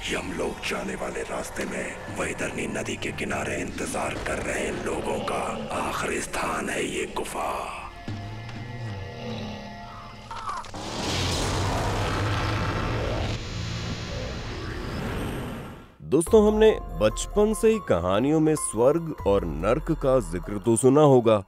यमलोक जाने वाले रास्ते में वैतरणी नदी के किनारे इंतजार कर रहे लोगों का आखिरी स्थान है ये गुफा। दोस्तों, हमने बचपन से ही कहानियों में स्वर्ग और नर्क का जिक्र तो सुना होगा।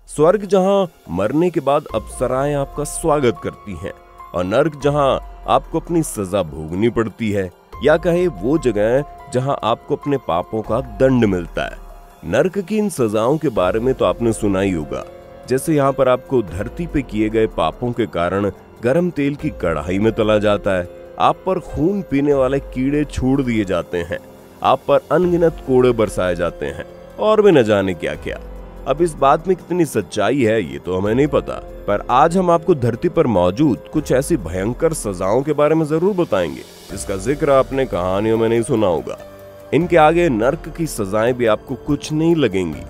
स्वर्ग जहां मरने के बाद अप्सराएं आपका स्वागत करती हैं और नर्क जहां आपको अपनी सजा भोगनी पड़ती है, या कहे वो जगह जहां आपको अपने पापों का दंड मिलता है। नर्क की इन सजाओं के बारे में तो आपने सुना ही होगा। जैसे यहाँ पर आपको धरती पे किए गए पापों के कारण गरम तेल की कढ़ाई में तला जाता है, आप पर खून पीने वाले कीड़े छोड़ दिए जाते हैं, आप पर अनगिनत कोड़े बरसाए जाते हैं और भी न जाने क्या क्या। अब इस बात में कितनी सच्चाई है ये तो हमें नहीं पता, पर आज हम आपको धरती पर मौजूद कुछ ऐसी भयंकर सजाओं के बारे में जरूर बताएंगे जिसका जिक्र आपने कहानियों में नहीं सुना होगा। इनके आगे नर्क की सजाएं भी आपको कुछ नहीं लगेंगी।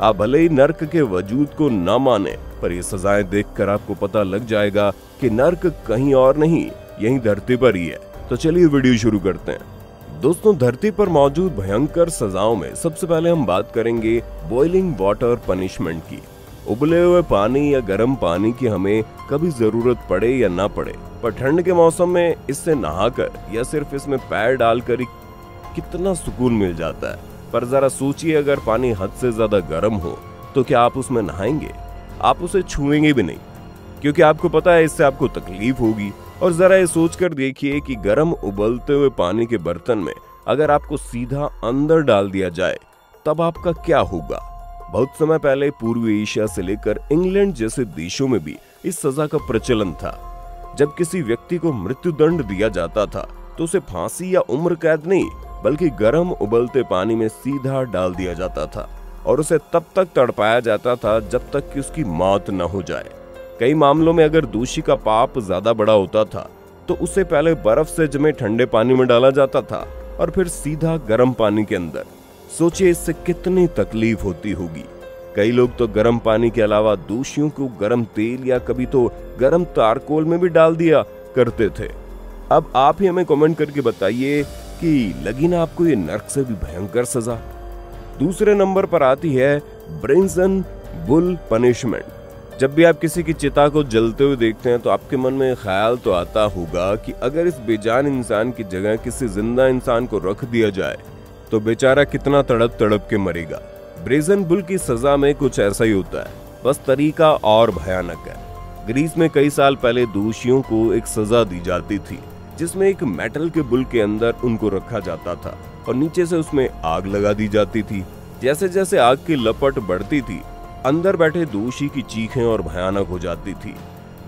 आप भले ही नर्क के वजूद को न माने, पर ये सजाएं देखकर आपको पता लग जाएगा कि नर्क कहीं और नहीं, यहीं धरती पर ही है। तो चलिए वीडियो शुरू करते हैं। दोस्तों, धरती पर मौजूद भयंकर सजाओं में सबसे पहले हम बात करेंगे बॉइलिंग वाटर पनिशमेंट की। उबले हुए पानी या गर्म पानी की हमें कभी जरूरत पड़े या ना पड़े, पर ठंड के मौसम में इससे नहाकर या सिर्फ इसमें पैर डालकर ही कितना सुकून मिल जाता है। पर जरा सोचिए, अगर पानी हद से ज्यादा गर्म हो तो क्या आप उसमें नहाएंगे? आप उसे छुएंगे भी नहीं, क्योंकि आपको पता है इससे आपको तकलीफ होगी। और जरा ये सोचकर देखिए कि गर्म उबलते हुए पानी के बर्तन में अगर आपको सीधा अंदर डाल दिया जाए तब आपका क्या होगा? बहुत समय पहले पूर्वी एशिया से लेकर इंग्लैंड जैसे देशों में भी इस सजा का प्रचलन था। जब किसी व्यक्ति को मृत्युदंड दिया जाता था तो उसे फांसी या उम्र कैद नहीं, बल्कि गर्म उबलते पानी में सीधा डाल दिया जाता था और उसे तब तक तड़पाया जाता था जब तक कि उसकी मौत न हो जाए। कई मामलों में अगर दोषी का पाप ज्यादा बड़ा होता था तो उसे पहले बर्फ से जमे ठंडे पानी में डाला जाता था और फिर सीधा गर्म पानी के अंदर। सोचिए इससे कितनी तकलीफ होती होगी। कई लोग तो गर्म पानी के अलावा दोषियों को गर्म तेल या कभी तो गर्म तारकोल में भी डाल दिया करते थे। अब आप ही हमें कमेंट करके बताइए कि लगी ना आपको ये नर्क से भी भयंकर सजा। दूसरे नंबर पर आती है ब्रेंसन बुल पनिशमेंट। जब भी आप किसी की चिता को जलते हुए देखते हैं तो आपके मन में ख्याल तो आता होगा कि अगर इस बेजान इंसान की जगह किसी जिंदा इंसान को रख दिया जाए तो बेचारा कितना तड़प तड़प के मरेगा। ब्रेजन बुल की सजा में कुछ ऐसा ही होता है, बस तरीका और भयानक है। ग्रीस में कई साल पहले दोषियों को एक सजा दी जाती थी जिसमें एक मेटल के बुल के अंदर उनको रखा जाता था और नीचे से उसमें आग लगा दी जाती थी। जैसे जैसे आग की लपट बढ़ती थी, अंदर बैठे दोषी की चीखें और भयानक हो जाती थी।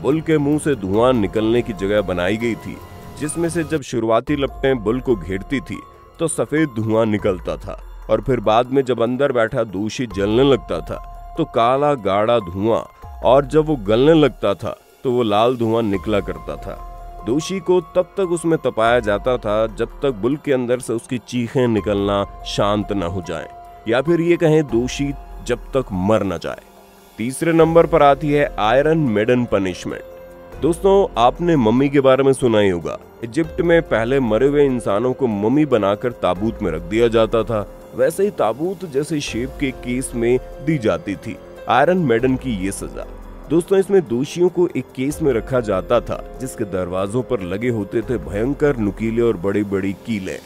बुल के मुंह से धुआं निकलने की जगह बनाई गई थी, जिसमें से जब शुरुआती लपटें बुल को घेरती थी तो सफेद धुआं निकलता था और फिर बाद में जब अंदर बैठा दोषी जलने लगता था तो काला गाढ़ा धुआं, और जब वो गलने लगता था तो वो लाल धुआं निकला करता था। दोषी को तब तक उसमें तपाया जाता था जब तक बुल के अंदर से उसकी चीखें निकलना शांत न हो जाएं, या फिर ये कहें दोषी जब तक मर न जाए। तीसरे नंबर पर आती है आयरन मेडन पनिशमेंट। दोस्तों, आपने मम्मी के बारे में सुना ही होगा। इजिप्ट में पहले मरे हुए इंसानों को मम्मी बनाकर ताबूत में रख दिया जाता था। वैसे ही ताबूत जैसे शेप के केस में दी जाती थी आयरन मेडन की ये सजा। दोस्तों, इसमें दोषियों को एक केस में रखा जाता था जिसके दरवाजों पर लगे होते थे भयंकर नुकीले और बड़ी बड़ी कीलें,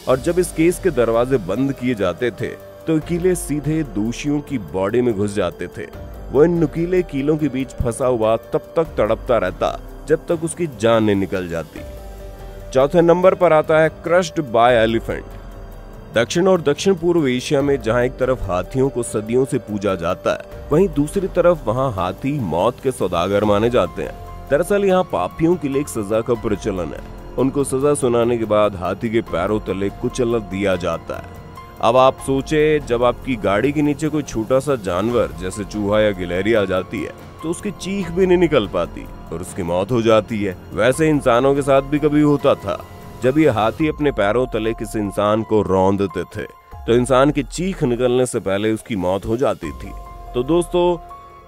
और जब इस केस के दरवाजे बंद किए जाते थे तो कीले सीधे दोषियों की बॉडी में घुस जाते थे। वो इन नुकीले कीलों के बीच फंसा हुआ तब तक तड़पता रहता जब तक उसकी जान नहीं निकल जाती। चौथे नंबर पर आता है क्रश्ड बाय एलिफेंट। दक्षिण और दक्षिण पूर्व एशिया में जहां एक तरफ हाथियों को सदियों से पूजा जाता है, वहीं दूसरी तरफ वहां हाथी मौत के सौदागर माने जाते हैं। दरअसल यहाँ पापियों के लिए एक सजा का प्रचलन है। उनको सजा सुनाने के बाद हाथी के पैरों तले कुचल दिया जाता है। अब आप सोचे, जब आपकी गाड़ी के नीचे कोई छोटा सा जानवर जैसे चूहा या गिलहरी आ जाती है तो उसकी चीख भी नहीं निकल पाती और उसकी मौत हो जाती है। वैसे इंसानों के साथ भी कभी होता था। जब ये हाथी अपने पैरों तले किसी इंसान को रौंदते थे तो इंसान की चीख निकलने से पहले उसकी मौत हो जाती थी। तो दोस्तों,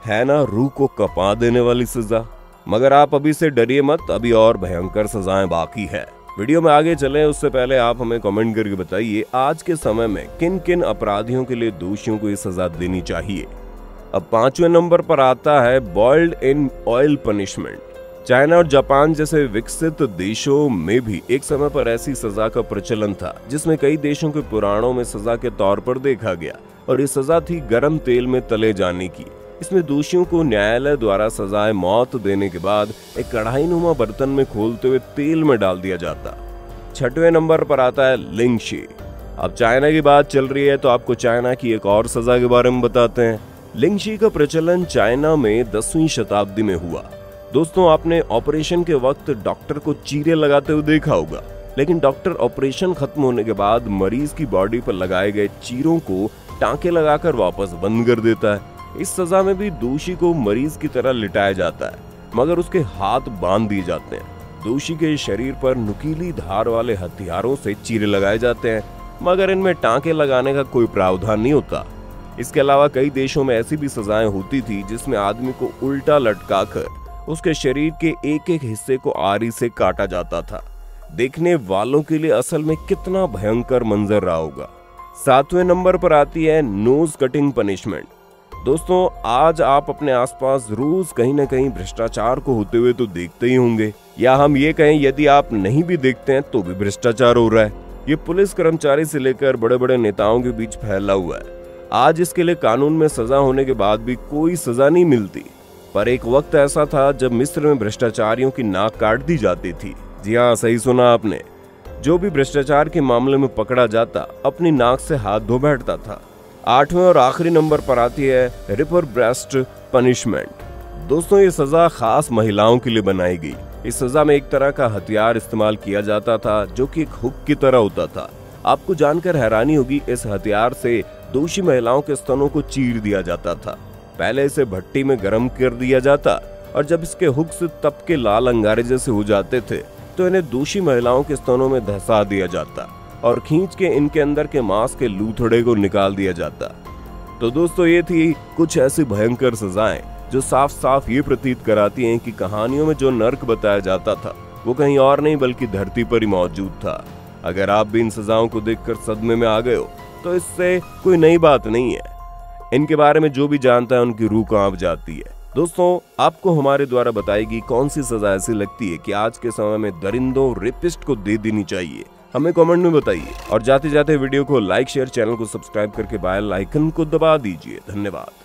है ना रूह को कपा देने वाली सजा। मगर आप अभी से डरिए मत, अभी और भयंकर सजाएं बाकी है। वीडियो में आगे चलें उससे पहले आप हमें कमेंट करके बताइए आज के समय में किन किन अपराधियों के लिए दोषियों को ये सजा देनी चाहिए। अब 5वें नंबर पर आता है boiled in oil punishment. China और जापान जैसे विकसित देशों में भी एक समय पर ऐसी सजा का प्रचलन था जिसमें कई देशों के पुराणों में सजा के तौर पर देखा गया, और ये सजा थी गर्म तेल में तले जाने की। इसमें दोषियों को न्यायालय द्वारा सजाए मौत देने के बाद एक कढ़ाईनुमा बर्तन में खोलते हुए तेल में डाल दिया जाता। 6वें नंबर पर आता है लिंगशी। अब चाइना की बात चल रही है तो आपको चाइना की एक और सजा के बारे में बताते हैं। लिंगशी का प्रचलन चाइना में 10वीं शताब्दी में हुआ। दोस्तों, आपने ऑपरेशन के वक्त डॉक्टर को चीरे लगाते हुए देखा होगा, लेकिन डॉक्टर ऑपरेशन खत्म होने के बाद मरीज की बॉडी पर लगाए गए चीरों को टांके लगाकर वापस बंद कर देता है। इस सजा में भी दोषी को मरीज की तरह लिटाया जाता है, मगर उसके हाथ बांध दिए जाते हैं। दोषी के शरीर पर नुकीली धार वाले हथियारों से चीरे लगाए जाते हैं, मगर इनमें टांके लगाने का कोई प्रावधान नहीं होता। इसके अलावा कई देशों में ऐसी भी सजाएं होती थी जिसमें आदमी को उल्टा लटकाकर उसके शरीर के एक एक हिस्से को आरी से काटा जाता था। देखने वालों के लिए असल में कितना भयंकर मंजर रहा होगा। 7वें नंबर पर आती है नोज कटिंग पनिशमेंट। दोस्तों, आज आप अपने आसपास रोज कहीं न कहीं भ्रष्टाचार को होते हुए तो देखते ही होंगे, या हम ये कहें यदि आप नहीं भी देखते हैं तो भी भ्रष्टाचार हो रहा है। ये पुलिस कर्मचारी से लेकर बड़े बड़े नेताओं के बीच फैला हुआ है। आज इसके लिए कानून में सजा होने के बाद भी कोई सजा नहीं मिलती, पर एक वक्त ऐसा था जब मिस्र में भ्रष्टाचारियों की नाक काट दी जाती थी। जी हाँ, सही सुना आपने। जो भी भ्रष्टाचार के मामले में पकड़ा जाता अपनी नाक से हाथ धो बैठता था। 8वें और आखिरी नंबर पर आती है रिपर ब्रेस्ट पनिशमेंट। दोस्तों, ये सजा खास महिलाओं के लिए बनाई गई। इस सजा में एक तरह का हथियार इस्तेमाल किया जाता था जो कि एक हुक की तरह होता था। आपको जानकर हैरानी होगी, इस हथियार से दोषी महिलाओं के स्तनों को चीर दिया जाता था। पहले इसे भट्टी में गर्म कर दिया जाता, और जब इसके हुक से तप के लाल अंगारे जैसे हो जाते थे तो इन्हें दोषी महिलाओं के स्तनों में धंसा दिया जाता और खींच के इनके अंदर के मांस के लूथड़े को निकाल दिया जाता। तो दोस्तों, ये थी कुछ ऐसी भयंकर सजाएं जो साफ साफ ये प्रतीत कराती हैं कि कहानियों में जो नर्क बताया जाता था वो कहीं और नहीं बल्कि धरती पर ही मौजूद था। अगर आप भी इन सजाओं को देखकर सदमे में आ गए हो तो इससे कोई नई बात नहीं है। इनके बारे में जो भी जानता है उनकी रूह कांप जाती है। दोस्तों, आपको हमारे द्वारा बताएगी कौन सी सजा ऐसी लगती है कि आज के समय में दरिंदों रेपिस्ट को दे देनी चाहिए, हमें कमेंट में बताइए। और जाते जाते वीडियो को लाइक, शेयर, चैनल को सब्सक्राइब करके बेल आइकन को दबा दीजिए। धन्यवाद।